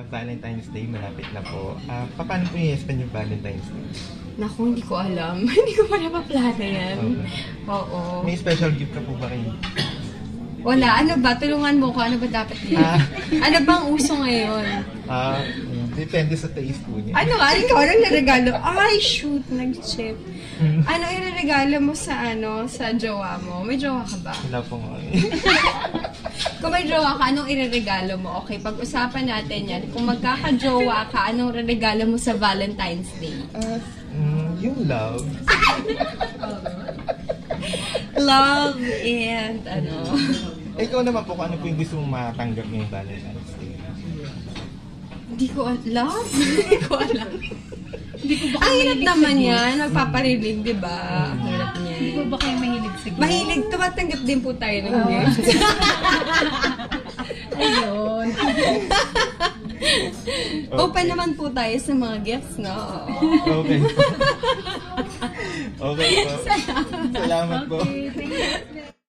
Valentine's Day, malapit na po. Paano po i-spend yung Valentine's Day? Naku, hindi ko alam. Hindi ko pa napaplano yan. Okay. Oo. May special gift ka po ba kayo? Wala. Ano ba? Tulungan mo ko. Ano ba dapat yun? Ano bang uso ngayon? Depende sa taste po niya. Ano nga? Ikaw anong naregalo? Ay, shoot! Nag-chip. Ano ireregalo mo sa sa jowa mo? May jowa ka ba? Wala po nga. Kung may jowa ka, anong ireregalo mo? Okay, pag-usapan natin yan. Kung magkaka-jowa ka, anong ireregalo mo sa Valentine's Day? Yung love. Love and Ikaw naman po, ano po yung gusto mong matanggap ngayong Valentine's Day? Hindi ko love? Hindi ko alam. Ang hirap naman yan. Magpaparinig, di ba? Ang hirap niya. Hindi po ba kayo mahilig sa gift? Mahilig. Tumatanggap din po tayo ng gift. Ayun. Open naman po tayo sa mga gifts, no? Okay po. Okay po. Salamat po. Okay, thank you.